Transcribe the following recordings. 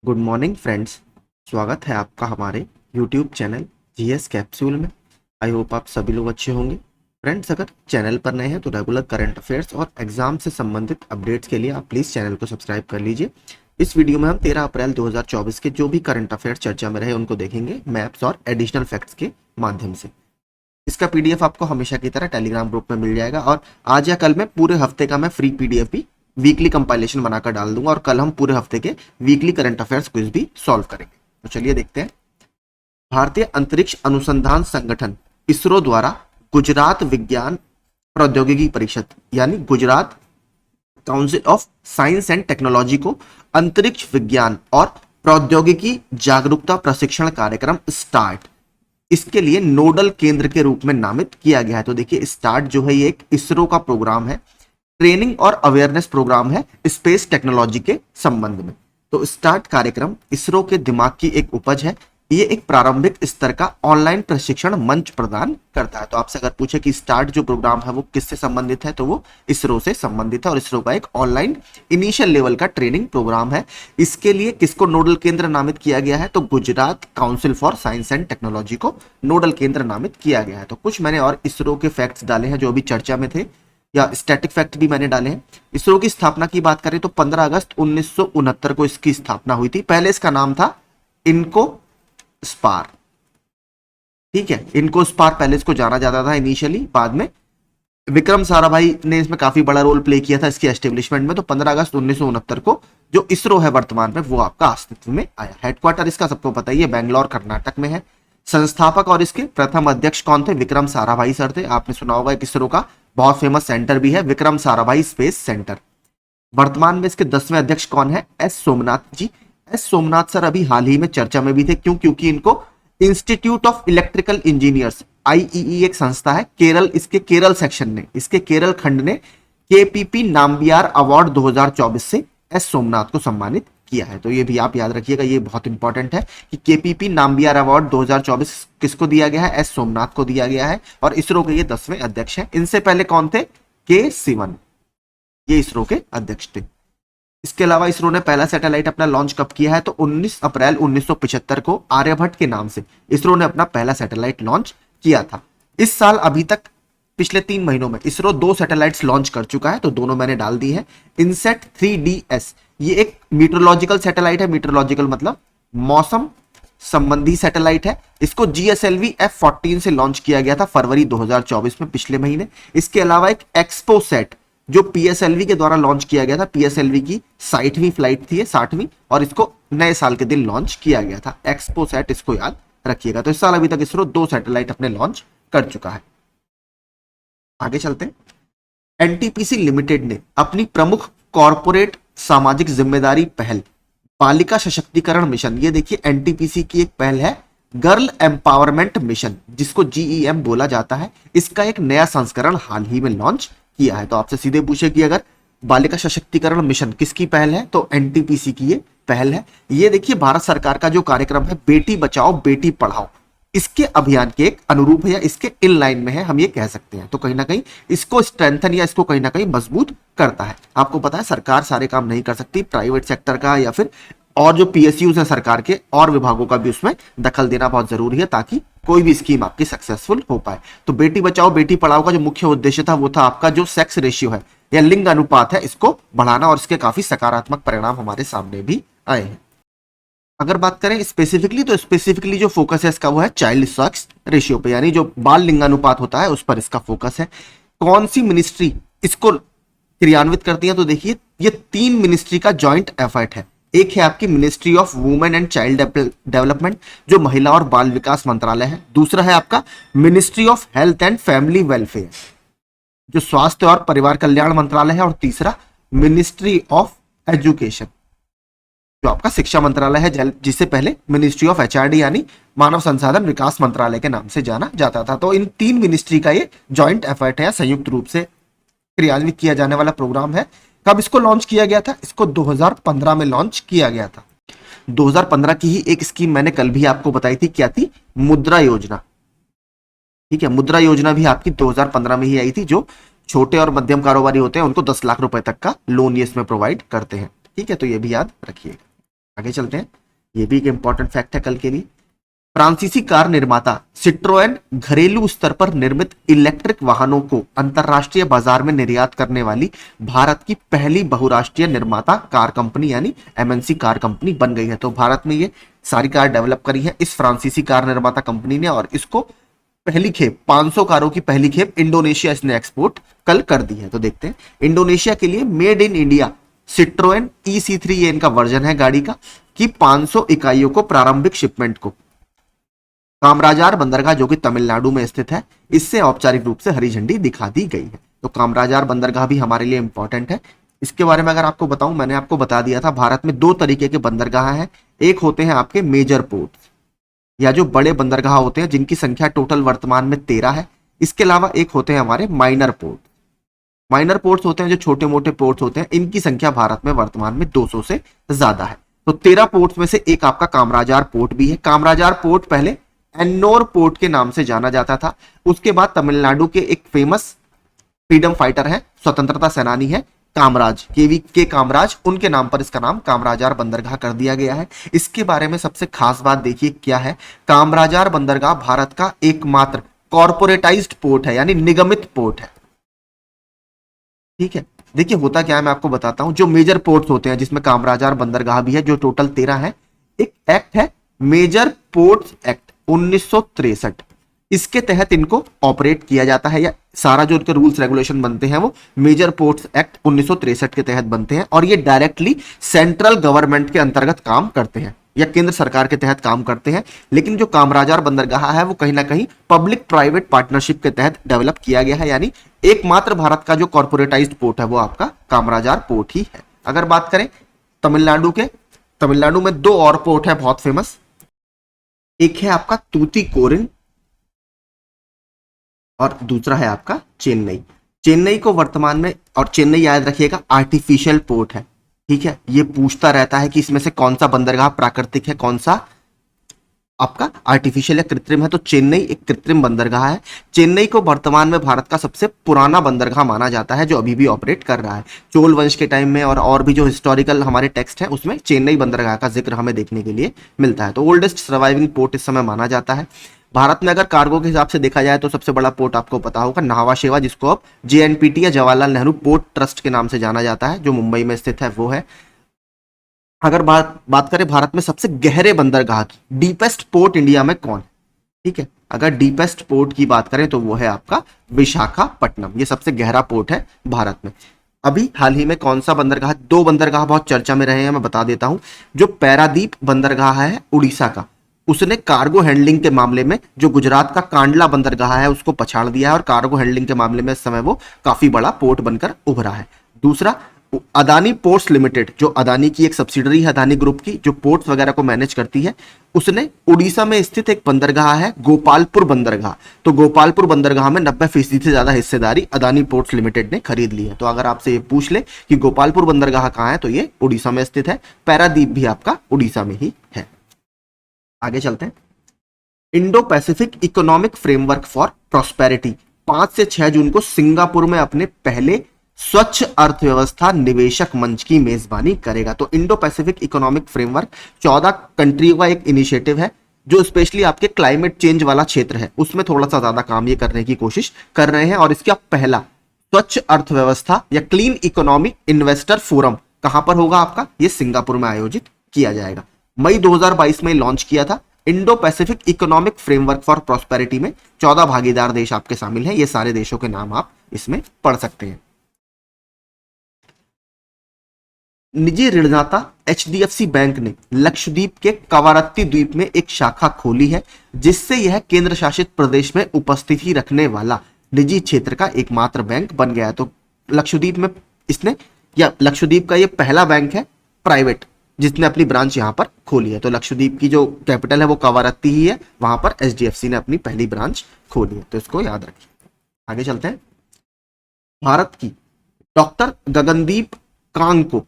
Good morning friends. स्वागत है आपका हमारे यूट्यूब चैनल जीएस कैप्सूल में। आई होप आप सभी लोग अच्छे होंगे। फ्रेंड्स, अगर चैनल पर नए हैं तो रेगुलर करंट अफेयर्स और एग्जाम से संबंधित अपडेट्स के लिए आप प्लीज़ चैनल को सब्सक्राइब कर लीजिए। इस वीडियो में हम 13 अप्रैल 2024 के जो भी करंट अफेयर्स चर्चा में रहे उनको देखेंगे मैप्स और एडिशनल फैक्ट्स के माध्यम से। इसका पीडीएफ आपको हमेशा की तरह टेलीग्राम ग्रुप में मिल जाएगा और आज या कल में पूरे हफ्ते का मैं फ्री पीडीएफ भी वीकली कंपाइलेशन बनाकर डाल दूंगा और कल हम पूरे हफ्ते के वीकली करंट अफेयर्स क्विज भी सॉल्व करेंगे। तो चलिए देखते हैं। भारतीय अंतरिक्ष अनुसंधान संगठन इसरो द्वारा गुजरात विज्ञान प्रौद्योगिकी परिषद यानी Gujarat council of science and technology को अंतरिक्ष विज्ञान और प्रौद्योगिकी जागरूकता प्रशिक्षण कार्यक्रम स्टार्ट इसके लिए नोडल केंद्र के रूप में नामित किया गया है। तो देखिए, स्टार्ट जो है ये एक इसरो का प्रोग्राम है, ट्रेनिंग और अवेयरनेस प्रोग्राम है स्पेस टेक्नोलॉजी के संबंध में। तो स्टार्ट कार्यक्रम इसरो के दिमाग की एक उपज है। ये एक प्रारंभिक स्तर का ऑनलाइन प्रशिक्षण मंच प्रदान करता है। तो आपसे अगर पूछे कि स्टार्ट जो प्रोग्राम है वो किससे संबंधित है, तो वो इसरो से संबंधित है और इसरो का एक ऑनलाइन इनिशियल लेवल का ट्रेनिंग प्रोग्राम है। इसके लिए किसको नोडल केंद्र नामित किया गया है, तो Gujarat council for science and technology को नोडल केंद्र नामित किया गया है। तो कुछ मैंने और इसरो के फैक्ट्स डाले हैं जो अभी चर्चा में थे, या स्टैटिक फैक्ट भी मैंने डाले हैं। इसरो की स्थापना की बात करें तो 15 अगस्त 1969 को इसकी स्थापना हुई थी। पहले इसका नाम था इनको स्पार। ठीक है, इनको स्पार पहले इसको जाना जाता था इनिशियली। बाद में विक्रम साराभाई ने इसमें काफी बड़ा रोल प्ले किया था इसके एस्टेब्लिशमेंट में। तो 15 अगस्त 1969 को जो इसरो है वर्तमान में वो आपका अस्तित्व में आया। हेडक्वार्टर इसका सबको पता ही है, बेंगलोर कर्नाटक में है। संस्थापक और इसके प्रथम अध्यक्ष कौन थे, विक्रम साराभाई सर थे। आपने सुना होगा एक इसरो का बहुत फेमस सेंटर भी है, विक्रम साराभाई स्पेस सेंटर। वर्तमान में इसके 10वें अध्यक्ष कौन है, एस सोमनाथ जी। एस सोमनाथ सर अभी हाल ही में चर्चा में भी थे। क्यों? क्योंकि इनको institute of electrical engineers IEEE एक संस्था है केरल, इसके केरल सेक्शन ने, इसके केरल खंड ने केपीपी नाम्बियार अवार्ड 2024 से एस सोमनाथ को सम्मानित किया है। तो ये भी आप याद रखिएगा, ये बहुत इंपॉर्टेंट है कि केपीपी नाम्बियार अवार्ड 2024 किसको दिया गया है, एस सोमनाथ को दिया गया है। और इसरो के ये 10वें अध्यक्ष हैं। इनसे पहले कौन थे, के सिवन, ये इसरो के अध्यक्ष थे। इसके अलावा इसरो ने पहला सैटेलाइट अपना लॉन्च कब किया है, तो 19 अप्रैल 1975 को आर्यभट्ट के नाम से इसरो ने अपना पहला सैटेलाइट लॉन्च किया था। इस साल अभी तक पिछले 3 महीनों में इसरो 2 सैटेलाइट्स लॉन्च कर चुका है, तो दोनों मैंने डाल दी है। इनसेट 3DS ये एक मीटरोलॉजिकल सैटेलाइट है। मीटरोलॉजिकल मतलब मौसम संबंधी सैटेलाइट है। इसको GSLV F14 से लॉन्च किया गया था फरवरी 2024 में, पिछले महीने। इसके अलावा एक एक्सपोसेट जो PSLV के द्वारा लॉन्च किया गया था, PSLV की 60वीं फ्लाइट थी, 60वीं, और इसको नए साल के दिन लॉन्च किया गया था। एक्सपोसेट इसको याद रखिएगा। तो इस साल अभी तक इसरो 2 सैटेलाइट अपने लॉन्च कर चुका है। आगे चलते हैं। एनटीपीसी लिमिटेड ने अपनी प्रमुख कॉरपोरेट सामाजिक जिम्मेदारी पहल बालिका सशक्तिकरण मिशन, ये देखिए एनटीपीसी की एक पहल है गर्ल एम्पावरमेंट मिशन, जिसको GEM बोला जाता है। इसका एक नया संस्करण हाल ही में लॉन्च किया है। तो आपसे सीधे पूछे कि अगर बालिका सशक्तिकरण मिशन किसकी पहल है, तो एनटीपीसी की ये पहल है। ये देखिए भारत सरकार का जो कार्यक्रम है बेटी बचाओ बेटी पढ़ाओ, इसके अभियान के एक अनुरूप है या इसके इन लाइन में है, हम ये कह सकते हैं। तो कहीं ना कहीं इसको स्ट्रेंथन या इसको कहीं ना कहीं मजबूत करता है। आपको पता है सरकार सारे काम नहीं कर सकती, प्राइवेट सेक्टर का या फिर और जो PSUs है सरकार के और विभागों का भी उसमें दखल देना बहुत जरूरी है, ताकि कोई भी स्कीम आपकी सक्सेसफुल हो पाए। तो बेटी बचाओ बेटी पढ़ाओ का जो मुख्य उद्देश्य था वो था आपका जो सेक्स रेशियो है या लिंग अनुपात है इसको बढ़ाना, और इसके काफी सकारात्मक परिणाम हमारे सामने भी आए हैं। अगर बात करें स्पेसिफिकली, तो स्पेसिफिकली जो फोकस है इसका वो है चाइल्ड सेक्स रेशियो पे, यानी जो बाल लिंगानुपात होता है उस पर इसका फोकस है। कौन सी मिनिस्ट्री इसको क्रियान्वित करती है, तो देखिए ये 3 मिनिस्ट्री का ज्वाइंट एफर्ट है। एक है आपकी ministry of women and child development जो महिला और बाल विकास मंत्रालय है। दूसरा है आपका ministry of health and family welfare जो स्वास्थ्य और परिवार कल्याण मंत्रालय है। और तीसरा मिनिस्ट्री ऑफ एजुकेशन जो आपका शिक्षा मंत्रालय है, जिसे पहले मिनिस्ट्री ऑफ HRD यानी मानव संसाधन विकास मंत्रालय के नाम से जाना जाता था। तो इन 3 मिनिस्ट्री का ये ज्वाइंट एफर्ट है, संयुक्त रूप से क्रियान्वित किया जाने वाला प्रोग्राम है। कब इसको लॉन्च किया गया था, इसको 2015 में लॉन्च किया गया था। 2015 की ही एक स्कीम मैंने कल भी आपको बताई थी, क्या थी, मुद्रा योजना। ठीक है, मुद्रा योजना भी आपकी 2015 में ही आई थी, जो छोटे और मध्यम कारोबारी होते हैं उनको 10 लाख रुपए तक का लोन ये इसमें प्रोवाइड करते हैं। ठीक है, तो ये भी याद रखिएगा। आगे चलते हैं, ये भी एक इंपॉर्टेंट फैक्ट है कल के लिए। फ्रांसीसी कार निर्माता सिट्रोएन घरेलू स्तर पर निर्मित इलेक्ट्रिक वाहनों को अंतरराष्ट्रीय बाजार में निर्यात करने वाली भारत की पहली बहुराष्ट्रीय निर्माता कार कंपनी यानी एमएनसी कार कंपनी बन गई है। तो भारत में ये सारी कार डेवलप करी है इस फ्रांसीसी कार निर्माता कंपनी ने, और इसको पहली खेप 500 कारों की पहली खेप इंडोनेशिया इसने एक्सपोर्ट कल कर दी है। तो देखते हैं, इंडोनेशिया के लिए made in India Citroen EC3 ये इनका वर्जन है गाड़ी का, कि 500 इकाइयों को प्रारंभिक शिपमेंट को कामराजार बंदरगाह जो कि तमिलनाडु में स्थित है, इससे औपचारिक रूप से हरी झंडी दिखा दी गई है। तो कामराजार बंदरगाह भी हमारे लिए इंपॉर्टेंट है। इसके बारे में अगर आपको बताऊं, मैंने आपको बता दिया था भारत में 2 तरीके के बंदरगाह हैं। एक होते हैं आपके मेजर पोर्ट या जो बड़े बंदरगाह होते हैं जिनकी संख्या टोटल वर्तमान में 13 है। इसके अलावा एक होते हैं हमारे माइनर पोर्ट। माइनर पोर्ट्स होते हैं जो छोटे मोटे पोर्ट्स होते हैं, इनकी संख्या भारत में वर्तमान में 200 से ज्यादा है। तो 13 पोर्ट्स में से एक आपका कामराजार पोर्ट भी है। कामराजार पोर्ट पहले एन्नोर पोर्ट के नाम से जाना जाता था। उसके बाद तमिलनाडु के एक फेमस फ्रीडम फाइटर है, स्वतंत्रता सेनानी है कामराज, के कामराज, उनके नाम पर इसका नाम कामराजार बंदरगाह कर दिया गया है। इसके बारे में सबसे खास बात देखिए क्या है, कामराजार बंदरगाह भारत का एकमात्र कॉर्पोरेटाइज्ड पोर्ट है, यानी निगमित पोर्ट है। ठीक है, देखिए होता क्या है मैं आपको बताता हूं। जो मेजर पोर्ट्स होते हैं जिसमें कामराजार बंदरगाह भी है, जो टोटल 13 है, एक एक्ट है मेजर पोर्ट्स एक्ट 1963, इसके तहत इनको ऑपरेट किया जाता है, या सारा जो इनके रूल्स रेगुलेशन बनते हैं वो मेजर पोर्ट्स एक्ट 1963 के तहत बनते हैं, और ये डायरेक्टली सेंट्रल गवर्नमेंट के अंतर्गत काम करते हैं या केंद्र सरकार के तहत काम करते हैं। लेकिन जो कामराजार बंदरगाह है वो कहीं ना कहीं पब्लिक प्राइवेट पार्टनरशिप के तहत डेवलप किया गया है, यानी एकमात्र भारत का जो कॉर्पोरेटाइज्ड पोर्ट है वो आपका कामराजार पोर्ट ही है। अगर बात करें तमिलनाडु के, तमिलनाडु में 2 और पोर्ट है बहुत फेमस। एक है आपका तूतीकोरिन और दूसरा है आपका चेन्नई। चेन्नई को वर्तमान में, और चेन्नई याद रखिएगा आर्टिफिशियल पोर्ट है। ठीक है, ये पूछता रहता है कि इसमें से कौन सा बंदरगाह प्राकृतिक है, कौन सा आपका आर्टिफिशियल या कृत्रिम है। तो चेन्नई एक कृत्रिम बंदरगाह है। चेन्नई को वर्तमान में भारत का सबसे पुराना बंदरगाह माना जाता है जो अभी भी ऑपरेट कर रहा है। चोल वंश के टाइम में और भी जो हिस्टोरिकल हमारे टेक्स्ट हैं उसमें चेन्नई बंदरगाह का जिक्र हमें देखने के लिए मिलता है। तो ओल्डेस्ट सर्वाइविंग पोर्ट इस समय माना जाता है। भारत में अगर कार्गो के हिसाब से देखा जाए तो सबसे बड़ा पोर्ट आपको पता होगा नाहवा शेवा, जिसको अब JNPT या जवाहरलाल नेहरू पोर्ट ट्रस्ट के नाम से जाना जाता है, जो मुंबई में स्थित है वो है। अगर बात करें भारत में सबसे गहरे बंदरगाह की, डीपेस्ट पोर्ट इंडिया में कौन है, ठीक है, अगर डीपेस्ट पोर्ट की बात करें तो वो है आपका विशाखापट्टनम। ये सबसे गहरा पोर्ट है भारत में। अभी हाल ही में कौन सा बंदरगाह, 2 बंदरगाह बहुत चर्चा में रहे हैं, मैं बता देता हूं। जो पैरादीप बंदरगाह है उड़ीसा का, उसने कार्गो हैंडलिंग के मामले में जो गुजरात का कांडला बंदरगाह है उसको पछाड़ दिया है, और कार्गो हैंडलिंग के मामले में इस समय वो काफी बड़ा पोर्ट बनकर उभरा है। दूसरा, अदानी पोर्ट्स लिमिटेड, जो अदानी की एक सब्सिडरी है अदानी ग्रुप की, जो पोर्ट्स वगैरह को मैनेज करती है, उसने उड़ीसा में स्थित एक बंदरगाह है गोपालपुर बंदरगाह। तो गोपालपुर बंदरगाह में 90% से ज्यादा हिस्सेदारी अदानी पोर्ट्स लिमिटेड ने खरीद ली है। तो अगर आपसे ये पूछ ले कि गोपालपुर बंदरगाह कहाँ है, तो ये उड़ीसा में स्थित है। पैरादीप भी आपका उड़ीसा में ही है। आगे चलते हैं। Indo Pacific economic framework for prosperity 5 से 6 जून को सिंगापुर में अपने पहले स्वच्छ अर्थव्यवस्था निवेशक मंच की मेजबानी करेगा। तो इंडो पैसिफिक इकोनॉमिक फ्रेमवर्क 14 कंट्रियों का एक इनिशिएटिव है जो स्पेशली आपके क्लाइमेट चेंज वाला क्षेत्र है उसमें थोड़ा सा ज्यादा काम ये करने की कोशिश कर रहे हैं। और इसका पहला स्वच्छ अर्थव्यवस्था या क्लीन इकोनॉमी इन्वेस्टर फोरम कहां पर होगा आपका, ये सिंगापुर में आयोजित किया जाएगा। मई 2022 में लॉन्च किया था। Indo Pacific economic framework for prosperity में 14 भागीदार देश आपके शामिल हैं। ये सारे देशों के नाम आप इसमें पढ़ सकते हैं। निजी ऋणदाता HDFC बैंक ने लक्षद्वीप के कवारत्ती द्वीप में एक शाखा खोली है, जिससे यह केंद्र शासित प्रदेश में उपस्थिति रखने वाला निजी क्षेत्र का एकमात्र बैंक बन गया है। तो लक्षद्वीप में इसने, या लक्षद्वीप का ये पहला बैंक है प्राइवेट जिसने अपनी ब्रांच यहां पर खोली है। तो लक्षद्वीप की जो कैपिटल है वो कवारत्ती ही है, वहां पर HDFC ने अपनी पहली ब्रांच खोली है। तो इसको याद रखिए। आगे चलते हैं। भारत की डॉक्टर गगनदीप कांग को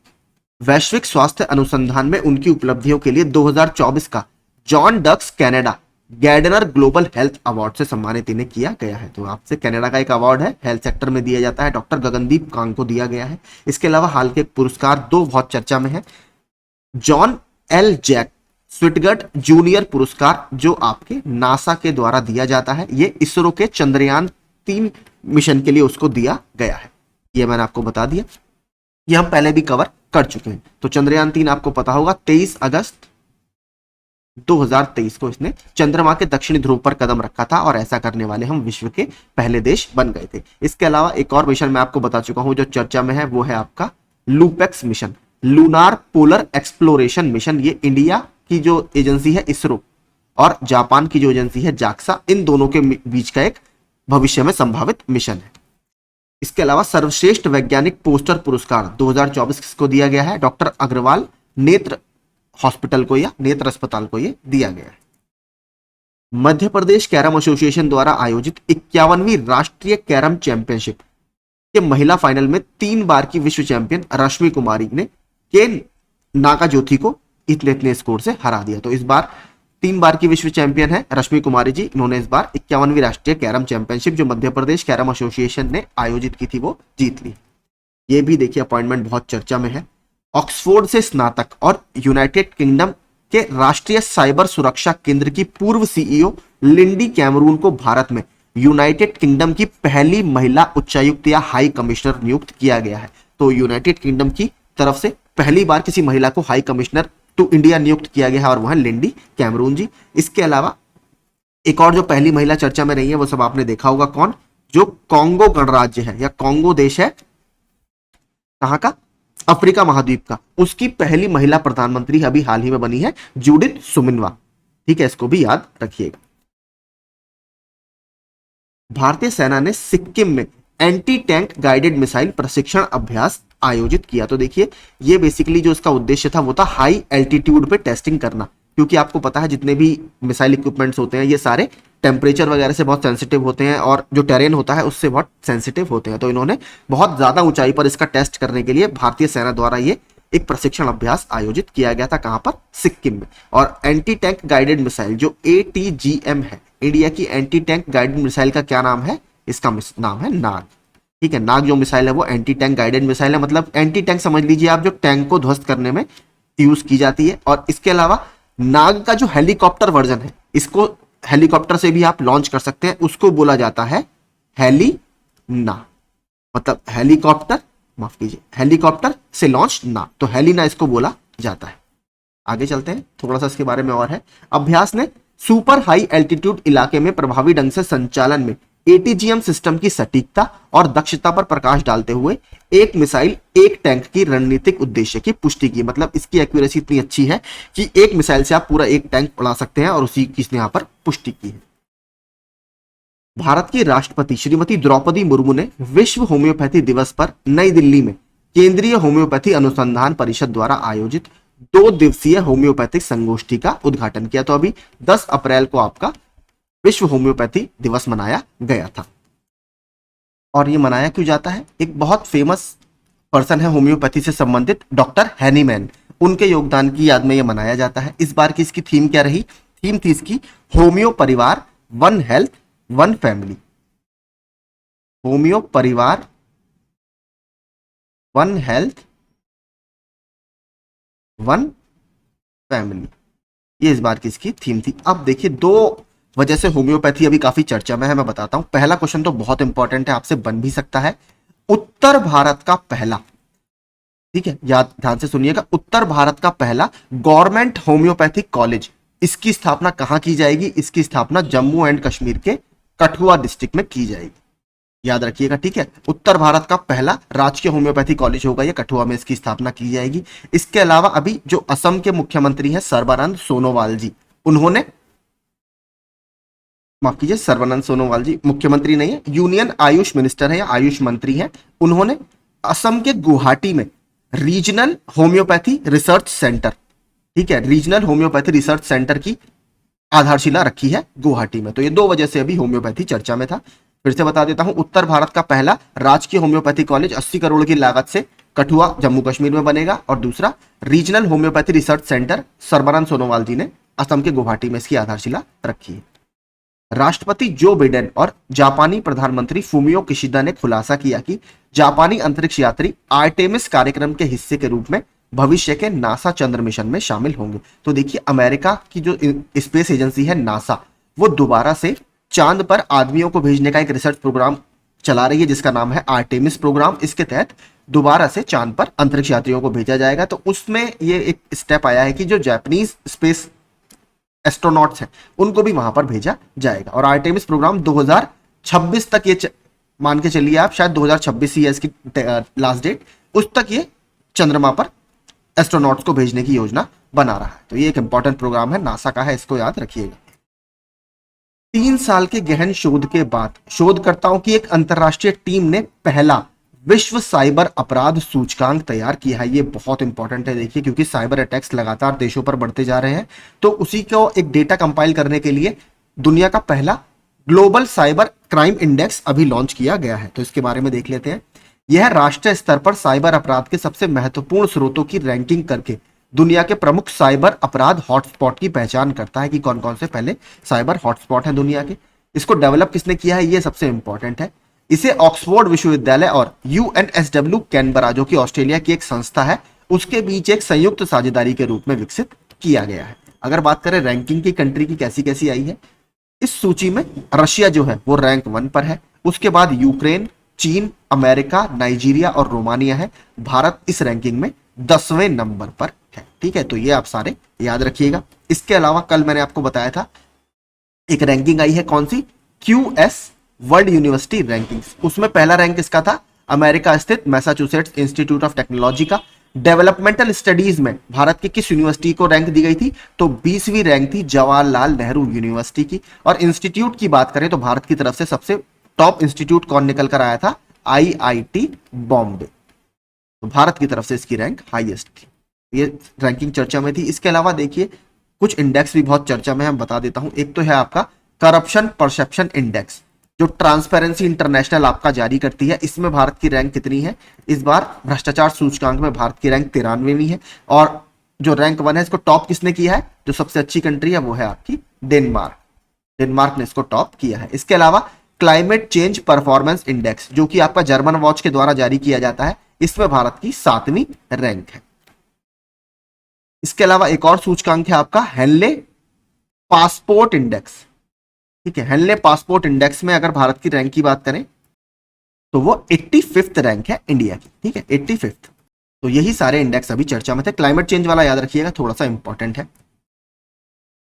वैश्विक स्वास्थ्य अनुसंधान में उनकी उपलब्धियों के लिए 2024 का John Dirks Canada Gairdner global health award से सम्मानित इन्हें किया गया है। तो आपसे कनाडा का एक अवार्ड है, हेल्थ सेक्टर में दिया जाता है, डॉक्टर गगनदीप कांग को दिया गया है। इसके अलावा हाल के पुरस्कार 2 बहुत चर्चा में है। जॉन एल जैक स्विटगर्ट जूनियर पुरस्कार जो आपके नासा के द्वारा दिया जाता है, ये इसरो के चंद्रयान 3 मिशन के लिए उसको दिया गया है। ये मैंने आपको बता दिया, ये हम पहले भी कवर कर चुके हैं। तो चंद्रयान 3 आपको पता होगा 23 अगस्त 2023 को इसने चंद्रमा के दक्षिणी ध्रुव पर कदम रखा था और ऐसा करने वाले हम विश्व के पहले देश बन गए थे। इसके अलावा एक और मिशन मैं आपको बता चुका हूं जो चर्चा में है, वो है आपका LUPEX mission, lunar polar exploration mission. ये इंडिया की जो एजेंसी है इसरो और जापान की जो एजेंसी है जाक्सा, इन दोनों के बीच का एक भविष्य में संभावित मिशन है। इसके अलावा सर्वश्रेष्ठ वैज्ञानिक पोस्टर पुरस्कार 2024 किसको दिया गया है? डॉक्टर अग्रवाल नेत्र हॉस्पिटल को या नेत्र अस्पताल को ये दिया गया है। मध्य प्रदेश कैरम एसोसिएशन द्वारा आयोजित 51वीं राष्ट्रीय कैरम चैंपियनशिप के महिला फाइनल में 3 बार की विश्व चैंपियन रश्मि कुमारी ने के नागाजोथी को इतने स्कोर से हरा दिया। तो इस बार 3 बार की विश्व चैंपियन है रश्मि कुमारी जी। इन्होंने इस बार 51वीं राष्ट्रीय कैरम चैंपियनशिप जो मध्य प्रदेश कैरम एसोसिएशन ने आयोजित की थी वो जीत ली। ये भी देखिए अपॉइंटमेंट बहुत चर्चा में है। ऑक्सफोर्ड से स्नातक और यूनाइटेड किंगडम के राष्ट्रीय साइबर सुरक्षा केंद्र की पूर्व सीईओ लिंडी कैमरून को भारत में यूनाइटेड किंगडम की पहली महिला उच्चायुक्त या हाई कमिश्नर नियुक्त किया गया है। तो यूनाइटेड किंगडम की तरफ से पहली बार किसी महिला को हाई कमिश्नर टू इंडिया नियुक्त किया गया है और वह है लिंडी कैमरून जी। इसके अलावा एक और जो पहली महिला चर्चा में रही है वो सब आपने देखा होगा, कौन? जो कॉन्गो गणराज्य है या कॉन्गो देश है, कहां का? अफ्रीका महाद्वीप का, उसकी पहली महिला प्रधानमंत्री अभी हाल ही में बनी है जूडिथ सुमिनवा। ठीक है, इसको भी याद रखिएगा। भारतीय सेना ने सिक्किम में एंटी टैंक गाइडेड मिसाइल प्रशिक्षण अभ्यास आयोजित किया। तो देखिए ये बेसिकली जो इसका उद्देश्य था वो था हाई एल्टीट्यूड पे टेस्टिंग करना, क्योंकि आपको पता है जितने भी मिसाइल इक्विपमेंट्स होते हैं ये सारे टेम्परेचर वगैरह से बहुत सेंसिटिव होते हैं और जो टेरेन होता है उससे बहुत सेंसिटिव होते हैं। तो इन्होंने बहुत ज्यादा ऊंचाई पर इसका टेस्ट करने के लिए भारतीय सेना द्वारा ये एक प्रशिक्षण अभ्यास आयोजित किया गया था। कहां पर? सिक्किम में। और एंटी टैंक गाइडेड मिसाइल जो ATGM है, इंडिया की एंटी टैंक गाइडेड मिसाइल का क्या नाम है? इसका नाम है नाग। ठीक है, नाग जो मिसाइल है वो एंटी टैंक गाइडेड मिसाइल है, मतलब एंटी टैंक समझ लीजिए आप, जो टैंक को ध्वस्त करने में यूज की जाती है। और इसके अलावा नाग का जो हेलीकॉप्टर वर्जन है, इसको हेलीकॉप्टर से भी आप लॉन्च कर सकते हैं, उसको बोला जाता है हेलीना, मतलब हेलीकॉप्टर, माफ कीजिए, हेलीकॉप्टर से लॉन्च ना, तो हेलीना इसको बोला जाता है। आगे चलते हैं, थोड़ा सा इसके बारे में और है। अभ्यास ने सुपर हाई एल्टीट्यूड इलाके में प्रभावी ढंग से संचालन में ATGM सिस्टम की सटीकता और दक्षता पर प्रकाश डालते हुए एक मिसाइल एक टैंक की रणनीतिक उद्देश्य की पुष्टि की। मतलब इसकी एक्यूरेसी इतनी अच्छी है कि एक मिसाइल से आप पूरा एक टैंक उड़ा सकते हैं और उसी की इसने यहां पर पुष्टि की है। भारत की राष्ट्रपति श्रीमती द्रौपदी मुर्मू ने विश्व होम्योपैथी दिवस पर नई दिल्ली में केंद्रीय होम्योपैथी अनुसंधान परिषद द्वारा आयोजित 2 दिवसीय होम्योपैथिक संगोष्ठी का उद्घाटन किया। तो अभी 10 अप्रैल को आपका विश्व होम्योपैथी दिवस मनाया गया था। और ये मनाया क्यों जाता है? एक बहुत फेमस पर्सन है होम्योपैथी से संबंधित, डॉक्टर हैनीमैन, उनके योगदान की याद में ये मनाया जाता है। इस बार की इसकी थीम क्या रही? थीम थी इसकी होम्यो परिवार, one health, one family. Homeo परिवार, वन हेल्थ, वन फैमिली, ये इस बार की इसकी थीम थी। अब देखिए 2 वजह से होम्योपैथी अभी काफी चर्चा में है, मैं बताता हूं। पहला क्वेश्चन तो बहुत इंपॉर्टेंट है, आपसे बन भी सकता है। उत्तर भारत का पहला, ठीक है, याद ध्यान से सुनिएगा, उत्तर भारत का पहला गवर्नमेंट होम्योपैथिक कॉलेज, इसकी स्थापना कहां की जाएगी? इसकी स्थापना जम्मू एंड कश्मीर के कठुआ डिस्ट्रिक्ट में की जाएगी, याद रखिएगा। ठीक है, उत्तर भारत का पहला राजकीय होम्योपैथी कॉलेज होगा, ये कठुआ में इसकी स्थापना की जाएगी। इसके अलावा अभी जो असम के मुख्यमंत्री हैं सर्बानंद सोनोवाल जी, उन्होंने, माफ कीजिए, सर्बानंद सोनोवाल जी मुख्यमंत्री नहीं है, यूनियन आयुष मिनिस्टर है या आयुष मंत्री है, उन्होंने असम के गुवाहाटी में रीजनल होम्योपैथी रिसर्च सेंटर, ठीक है, रीजनल होम्योपैथी रिसर्च सेंटर की आधारशिला रखी है गुवाहाटी में। तो ये 2 वजह से अभी होम्योपैथी चर्चा में था। फिर से बता देता हूं, उत्तर भारत का पहला राजकीय होम्योपैथी कॉलेज 80 करोड़ की लागत से कठुआ जम्मू कश्मीर में बनेगा, और दूसरा regional homeopathy research centre Sarbananda Sonowal ji ने असम के गुवाहाटी में इसकी आधारशिला रखी है। राष्ट्रपति जो बिडेन और जापानी प्रधानमंत्री फूमियो किशिदा ने खुलासा किया कि जापानी अंतरिक्ष यात्री आर्टेमिस कार्यक्रम के हिस्से के रूप में भविष्य के नासा चंद्र मिशन में शामिल होंगे। तो देखिए अमेरिका की जो स्पेस एजेंसी है नासा, वो दोबारा से चांद पर आदमियों को भेजने का एक रिसर्च प्रोग्राम चला रही है जिसका नाम है आर्टेमिस प्रोग्राम। इसके तहत दोबारा से चांद पर अंतरिक्ष यात्रियों को भेजा जाएगा। तो उसमें ये एक स्टेप आया है कि जो जापानीज स्पेस एस्ट्रोनॉट्स हैं उनको भी वहां पर भेजा जाएगा। और आर्टेमिस प्रोग्राम 2026 तक ये मान के चलिए आप, शायद 2026 ही है इसकी लास्ट डेट, उस तक ये चंद्रमा पर एस्ट्रोनॉट्स को भेजने की योजना बना रहा है। तो ये एक इंपॉर्टेंट प्रोग्राम है, नासा का है, इसको याद रखिएगा। 3 साल के गहन शोध के बाद शोधकर्ताओं की एक अंतरराष्ट्रीय टीम ने पहला विश्व साइबर अपराध सूचकांक तैयार किया है। ये बहुत इंपॉर्टेंट है देखिए, क्योंकि साइबर अटैक्स लगातार देशों पर बढ़ते जा रहे हैं। तो उसी को एक डेटा कंपाइल करने के लिए दुनिया का पहला ग्लोबल साइबर क्राइम इंडेक्स अभी लॉन्च किया गया है। तो इसके बारे में देख लेते हैं। यह राष्ट्रीय स्तर पर साइबर अपराध के सबसे महत्वपूर्ण स्रोतों की रैंकिंग करके दुनिया के प्रमुख साइबर अपराध हॉटस्पॉट की पहचान करता है कि कौन कौन से पहले साइबर हॉटस्पॉट हैं दुनिया के। इसको डेवलप किसने किया है, ये सबसे इंपॉर्टेंट है। इसे ऑक्सफोर्ड विश्वविद्यालय और यूएनएसडब्ल्यू कैनबरा, जो कि ऑस्ट्रेलिया की एक संस्था है, उसके बीच एक संयुक्त साझेदारी के रूप में विकसित किया गया है। अगर बात करें रैंकिंग की कंट्री की कैसी कैसी आई है, इस सूची में रशिया जो है वो रैंक 1 पर है। उसके बाद यूक्रेन, चीन, अमेरिका, नाइजीरिया और रोमानिया है। भारत इस रैंकिंग में 10वें नंबर पर है। ठीक है, तो ये आप सारे याद रखिएगा। इसके अलावा कल मैंने आपको बताया था एक रैंकिंग आई है, कौन सी, QS वर्ल्ड यूनिवर्सिटी रैंकिंग्स। उसमें पहला रैंक किसका था, अमेरिका स्थित मैसाचुसेट्स इंस्टीट्यूट ऑफ टेक्नोलॉजी का। डेवलपमेंटल स्टडीज में भारत की किस यूनिवर्सिटी को रैंक दी गई थी, तो 20वीं रैंक थी जवाहरलाल नेहरू यूनिवर्सिटी की। और इंस्टीट्यूट की बात करें तो भारत की तरफ से सबसे टॉप इंस्टीट्यूट कौन निकल कर आया था, IIT बॉम्बे। तो भारत की तरफ से इसकी रैंक हाईएस्ट थी। ये रैंकिंग चर्चा में थी। इसके अलावा देखिए कुछ इंडेक्स भी बहुत चर्चा में है, हम बता देता हूं। एक तो है आपका करप्शन परसेप्शन इंडेक्स, जो ट्रांसपेरेंसी इंटरनेशनल आपका जारी करती है। इसमें भारत की रैंक कितनी है, इस बार भ्रष्टाचार सूचकांक में भारत की रैंक 93वीं है। और जो रैंक 1 है इसको टॉप किसने किया है, जो सबसे अच्छी कंट्री है वो है आपकी डेनमार्क। डेनमार्क ने इसको टॉप किया है। इसके अलावा क्लाइमेट चेंज परफॉर्मेंस इंडेक्स, जो कि आपका जर्मन वॉच के द्वारा जारी किया जाता है, इसमें भारत की 7वीं रैंक है। इसके अलावा एक और सूचकांक है आपका हेनले पासपोर्ट इंडेक्स। ठीक है, हेनले पासपोर्ट इंडेक्स में अगर भारत की रैंक की बात करें तो वो 85th रैंक है इंडिया की। ठीक है, 85th। तो यही सारे इंडेक्स अभी चर्चा में थे। क्लाइमेट चेंज वाला याद रखिएगा, थोड़ा सा इंपॉर्टेंट है।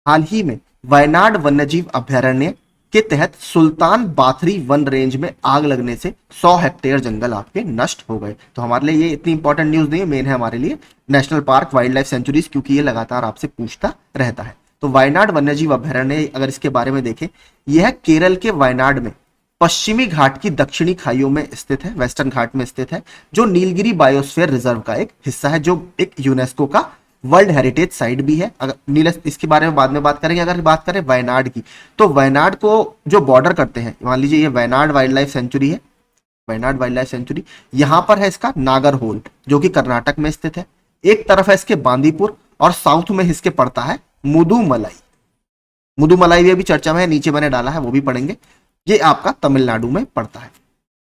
हाल ही में वायनाड वन्यजीव अभयारण्य के तहत सुल्तान बाथरी वन रेंज में आग लगने से 100 हेक्टेयर जंगल आपके नष्ट हो गए। तो हमारे लिए ये इतनी इंपॉर्टेंट न्यूज नहीं है, मेन है हमारे लिए national park wild life sanctuaries, क्योंकि ये लगातार आपसे पूछता रहता है। तो वायनाड वन्यजीव अभयारण्य, अगर इसके बारे में देखें, यह केरल के वायनाड में पश्चिमी घाट की दक्षिणी खाइयों में स्थित है, वेस्टर्न घाट में स्थित है, जो नीलगिरी बायोस्फीयर रिजर्व का एक हिस्सा है, जो एक यूनेस्को का वर्ल्ड हेरिटेज साइट भी है। अगर इसके बारे में बाद में बात करेंगे। अगर बात करें वायनाड की, तो वायनाड को जो बॉर्डर करते हैं, मान लीजिए ये वायनाड वाइल्ड लाइफ सेंचुरी है, वायनाड वाइल्ड लाइफ सेंचुरी, यहां पर है इसका नागरहोल, जो कि कर्नाटक में स्थित है। एक तरफ है इसके बांदीपुर और साउथ में इसके पड़ता है मुदुमलाई। मुदुमलाई भी अभी चर्चा में है, नीचे मैंने डाला है, वो भी पढ़ेंगे। ये आपका तमिलनाडु में पड़ता है।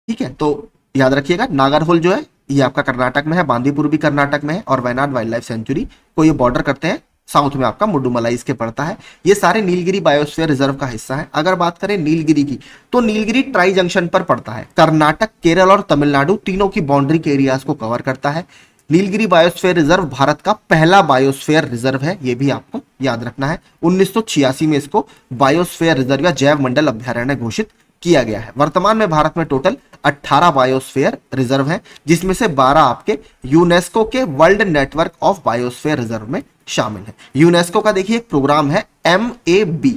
ठीक है, तो याद रखिएगा नागरहोल जो है ये आपका कर्नाटक में है, बांदीपुर भी कर्नाटक में है, और वायनाड वाइल्ड लाइफ सेंचुरी को ये बॉर्डर करते हैं। साउथ में आपका मुडुमलाई इसके पड़ता है। ये सारे नीलगिरी बायोस्फीयर रिजर्व का हिस्सा है। अगर बात करें नीलगिरी की, तो नीलगिरी ट्राई जंक्शन पर पड़ता है। कर्नाटक, केरल और तमिलनाडु तीनों की बाउंड्री के एरियाज को कवर करता है। नीलगिरी बायोस्फीयर रिजर्व भारत का पहला बायोस्फीयर रिजर्व है, ये भी आपको याद रखना है। 1986 में इसको बायोस्फीयर रिजर्व या जैव मंडल अभ्यारण्य घोषित किया गया है। वर्तमान में भारत में टोटल 18 बायोस्फीयर रिजर्व हैं, जिसमें से 12 आपके यूनेस्को के world network of biosphere reserve में शामिल है। यूनेस्को का देखिए एक प्रोग्राम है MAB,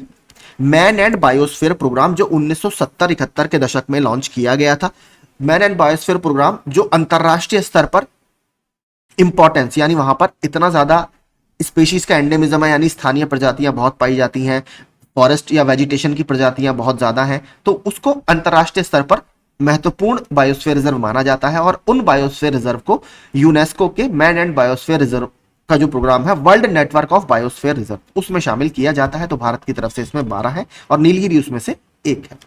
man and biosphere program, जो 1970-71 के दशक में लॉन्च किया गया था। मैन एंड बायोस्फीयर प्रोग्राम जो अंतरराष्ट्रीय स्तर पर इंपॉर्टेंस, यानी वहां पर इतना ज्यादा स्पेशीज का एंडेमिज्म है, यानी स्थानीय प्रजातियां बहुत पाई जाती हैं, फॉरेस्ट या वेजिटेशन की प्रजातियां बहुत ज्यादा हैं, तो उसको अंतरराष्ट्रीय स्तर पर महत्वपूर्ण बायोस्फीयर रिजर्व माना जाता है। और उन बायोस्फीयर रिजर्व को यूनेस्को के मैन एंड बायोस्फीयर रिजर्व का जो प्रोग्राम है, world network of biosphere reserve, उसमें शामिल किया जाता है। तो भारत की तरफ से इसमें 12 है और नीलगिरी उसमें से एक है।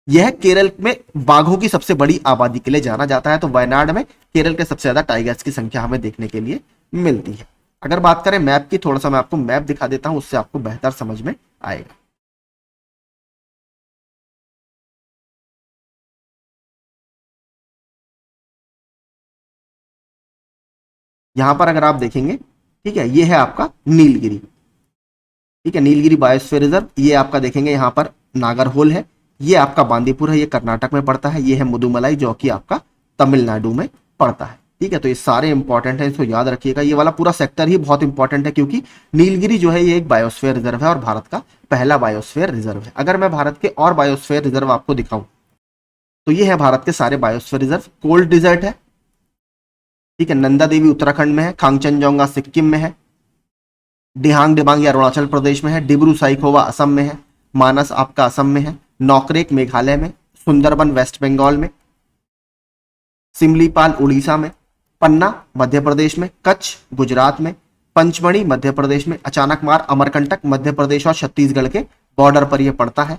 यह केरल में बाघों की सबसे बड़ी आबादी के लिए जाना जाता है। तो वायनाड में केरल के सबसे ज्यादा टाइगर्स की संख्या हमें देखने के लिए मिलती है। अगर बात करें मैप की, थोड़ा सा मैं आपको मैप दिखा देता हूं, उससे आपको बेहतर समझ में आएगा। यहां पर अगर आप देखेंगे, ठीक है, ये है आपका नीलगिरी, ठीक है, नीलगिरी बायोस्फीयर रिजर्व। ये आपका देखेंगे यहाँ पर नागरहोल है, ये आपका बांदीपुर है, ये कर्नाटक में पड़ता है, ये है मुदुमलाई जो कि आपका तमिलनाडु में पड़ता है। ठीक है, तो ये सारे इंपॉर्टेंट है, इसको याद रखिएगा। ये वाला पूरा सेक्टर ही बहुत इंपॉर्टेंट है, क्योंकि नीलगिरी जो है ये एक बायोस्फीयर रिजर्व है और भारत का पहला बायोस्फीयर रिजर्व है। अगर मैं भारत के और बायोस्फीयर रिजर्व आपको दिखाऊं, तो ये है भारत के सारे बायोस्फीयर रिजर्व। कोल्ड डिजर्ट है, ठीक है, नंदा देवी उत्तराखंड में है, खांगचनजोंगा सिक्किम में है, दिहांग दिबांग या अरुणाचल प्रदेश में है, डिब्रू साइखोवा असम में है, मानस आपका असम में है, नौकरेक मेघालय में, सुंदरबन वेस्ट बंगाल में, सिमलीपाल उड़ीसा में, पन्ना मध्य प्रदेश में, कच्छ गुजरात में, पंचमढ़ी मध्य प्रदेश में, अचानकमार अमरकंटक मध्य प्रदेश और छत्तीसगढ़ के बॉर्डर पर यह पड़ता है,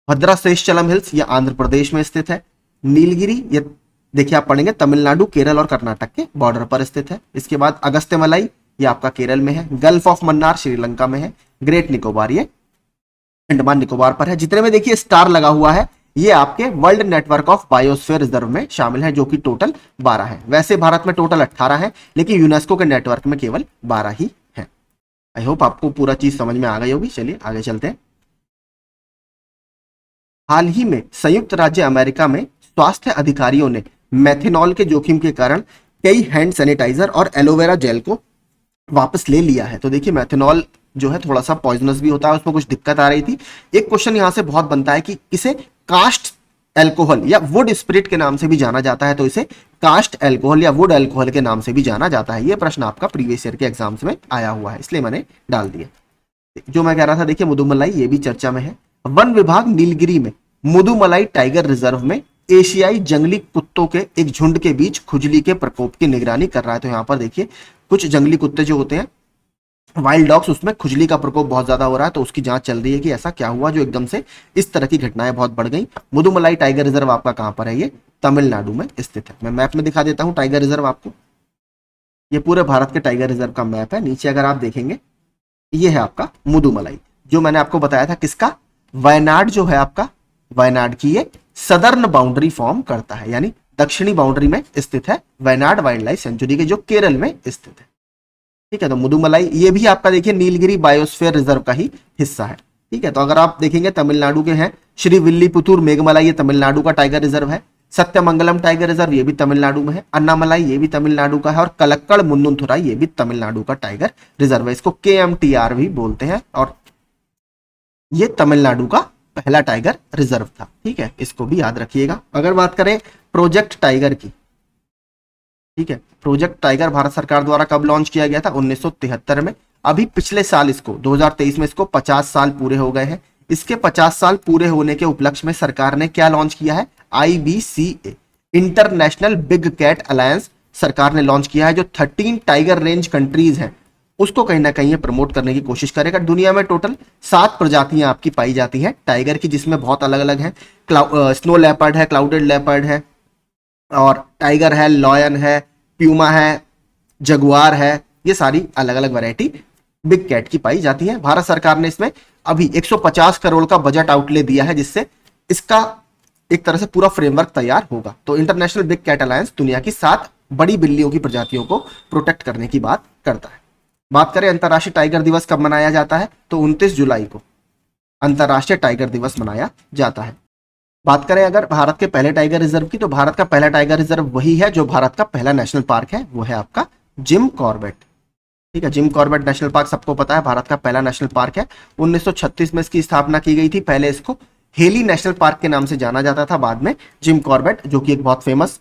भद्रा शेषचलम हिल्स यह आंध्र प्रदेश में स्थित है, नीलगिरी ये देखिए आप पढ़ेंगे तमिलनाडु केरल और कर्नाटक के बॉर्डर पर स्थित है। इसके बाद अगस्त्यमलाई ये आपका केरल में है, गल्फ ऑफ मन्नार श्रीलंका में है, ग्रेट निकोबार ये अंडमान निकोबार पर है। जितने में देखिए स्टार लगा हुआ है ये आपके world network of biosphere reserve में शामिल है, जो कि टोटल 12 है। वैसे भारत में टोटल 18 है, लेकिन यूनेस्को के नेटवर्क में केवल 12 ही है। आई होप आपको पूरा चीज समझ में आ गई होगी। चलिए आगे चलते हैं। हाल ही में संयुक्त राज्य अमेरिका में स्वास्थ्य अधिकारियों ने मेथनॉल के जोखिम के कारण कई हैंड सैनिटाइजर और एलोवेरा जेल को वापस ले लिया है। तो देखिए मेथनॉल जो है थोड़ा सा पॉइजनस भी होता है, उसमें कुछ दिक्कत आ रही थी। एक क्वेश्चन यहां से बहुत बनता है कि इसे कास्ट एल्कोहल या वुड स्पिरिट के नाम से भी जाना जाता है, तो इसे कास्ट एल्कोहल या वुड एल्कोहल के नाम से भी जाना जाता है। यह प्रश्न आपका प्रीवियस ईयर के एग्जाम्स में आया हुआ है, इसलिए मैंने डाल दिया। जो मैं कह रहा था, देखिए मुदुमलाई ये भी चर्चा में है। वन विभाग नीलगिरी में मुदुमलाई टाइगर रिजर्व में एशियाई जंगली कुत्तों के एक झुंड के बीच खुजली के प्रकोप की निगरानी कर रहा है। तो यहाँ पर देखिए कुछ जंगली कुत्ते जो होते हैं वाइल्ड डॉग्स, उसमें खुजली का प्रकोप बहुत ज्यादा हो रहा है, तो उसकी जांच चल रही है कि ऐसा क्या हुआ जो एकदम से इस तरह की घटनाएं बहुत बढ़ गई। मुदुमलाई टाइगर रिजर्व आपका कहां पर है? ये तमिलनाडु में स्थित है। मैं मैप में दिखा देता हूं टाइगर रिजर्व आपको। ये पूरे भारत के टाइगर रिजर्व का मैप है। नीचे अगर आप देखेंगे ये है आपका मुदुमलाई, जो मैंने आपको बताया था किसका, वायनाड जो है आपका, वायनाड की ये सदर्न बाउंड्री फॉर्म करता है, यानी दक्षिणी बाउंड्री में स्थित है वायनाड वाइल्ड लाइफ सेंचुरी के, जो केरल में स्थित है। ठीक है, तो मुदुमलाई ये भी आपका देखिए नीलगिरी बायोस्फीयर रिजर्व का ही हिस्सा है। ठीक है, तो अगर आप देखेंगे तमिलनाडु के हैं श्री विल्लीपुतूर मेघमलाई, ये तमिलनाडु का टाइगर रिजर्व है। सत्यमंगलम टाइगर रिजर्व ये भी तमिलनाडु में है। अन्नामलाई ये भी तमिलनाडु का है, और कलक्कड़ मुन्नुथुराई ये भी तमिलनाडु का टाइगर रिजर्व है। इसको KMTR भी बोलते हैं, और ये तमिलनाडु का पहला टाइगर रिजर्व था। ठीक है, इसको भी याद रखिएगा। अगर बात करें प्रोजेक्ट टाइगर की, ठीक है, प्रोजेक्ट टाइगर भारत सरकार द्वारा कब लॉन्च किया गया था? 1973 में। अभी पिछले साल इसको 2023 में इसको 50 साल पूरे हो गए हैं। इसके 50 साल पूरे होने के उपलक्ष्य में सरकार ने क्या लॉन्च किया है? IBCA international big cat alliance सरकार ने लॉन्च किया है, जो 13 टाइगर रेंज कंट्रीज हैं उसको कहीं ना कहीं ये प्रमोट करने की कोशिश करेगा। दुनिया में टोटल 7 प्रजातियां आपकी पाई जाती हैं टाइगर की, जिसमें बहुत अलग अलग हैं। स्नो लेपर्ड है, क्लाउडेड लेपर्ड है, और टाइगर है, लॉयन है, प्यूमा है, जगुआर है। ये सारी अलग अलग वैरायटी बिग कैट की पाई जाती है। भारत सरकार ने इसमें अभी 150 करोड़ का बजट आउटले दिया है, जिससे इसका एक तरह से पूरा फ्रेमवर्क तैयार होगा। तो इंटरनेशनल बिग कैट अलायंस दुनिया की 7 बड़ी बिल्लियों की प्रजातियों को प्रोटेक्ट करने की बात करता है। बात करें अंतर्राष्ट्रीय टाइगर दिवस कब मनाया जाता है, तो 29 जुलाई को अंतर्राष्ट्रीय टाइगर दिवस मनाया जाता है। बात करें अगर भारत के पहले टाइगर रिजर्व की, तो भारत का पहला टाइगर रिजर्व वही है जो भारत का पहला नेशनल पार्क है, वो है आपका जिम कॉर्बेट। ठीक है, जिम कॉर्बेट नेशनल पार्क सबको पता है भारत का पहला नेशनल पार्क है। 1936 में इसकी स्थापना की गई थी। पहले इसको हेली नेशनल पार्क के नाम से जाना जाता था, बाद में जिम कॉर्बेट, जो कि एक बहुत फेमस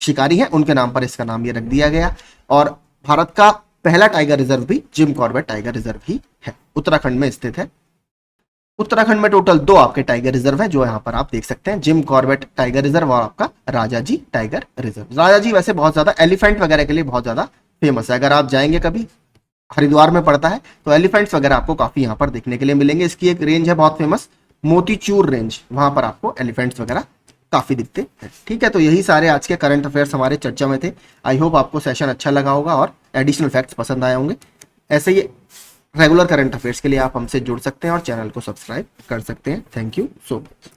शिकारी है, उनके नाम पर इसका नाम ये रख दिया गया। और भारत का पहला टाइगर रिजर्व भी जिम कॉर्बेट टाइगर रिजर्व ही है, उत्तराखंड में स्थित है। उत्तराखंड में टोटल 2 आपके टाइगर रिजर्व है, जो यहाँ पर आप देख सकते हैं, जिम कॉर्बेट टाइगर रिजर्व और आपका राजाजी टाइगर रिजर्व। राजाजी वैसे बहुत ज्यादा एलिफेंट वगैरह के लिए बहुत ज्यादा फेमस है। अगर आप जाएंगे कभी, हरिद्वार में पड़ता है, तो एलिफेंट्स वगैरह आपको काफी यहाँ पर देखने के लिए मिलेंगे। इसकी एक रेंज है बहुत फेमस, मोतीचूर रेंज, वहां पर आपको एलिफेंट्स वगैरह काफ़ी दिखते हैं। ठीक है, तो यही सारे आज के करंट अफेयर्स हमारे चर्चा में थे। आई होप आपको सेशन अच्छा लगा होगा और एडिशनल फैक्ट्स पसंद आए होंगे। ऐसे ही रेगुलर करंट अफेयर्स के लिए आप हमसे जुड़ सकते हैं और चैनल को सब्सक्राइब कर सकते हैं। Thank you so much.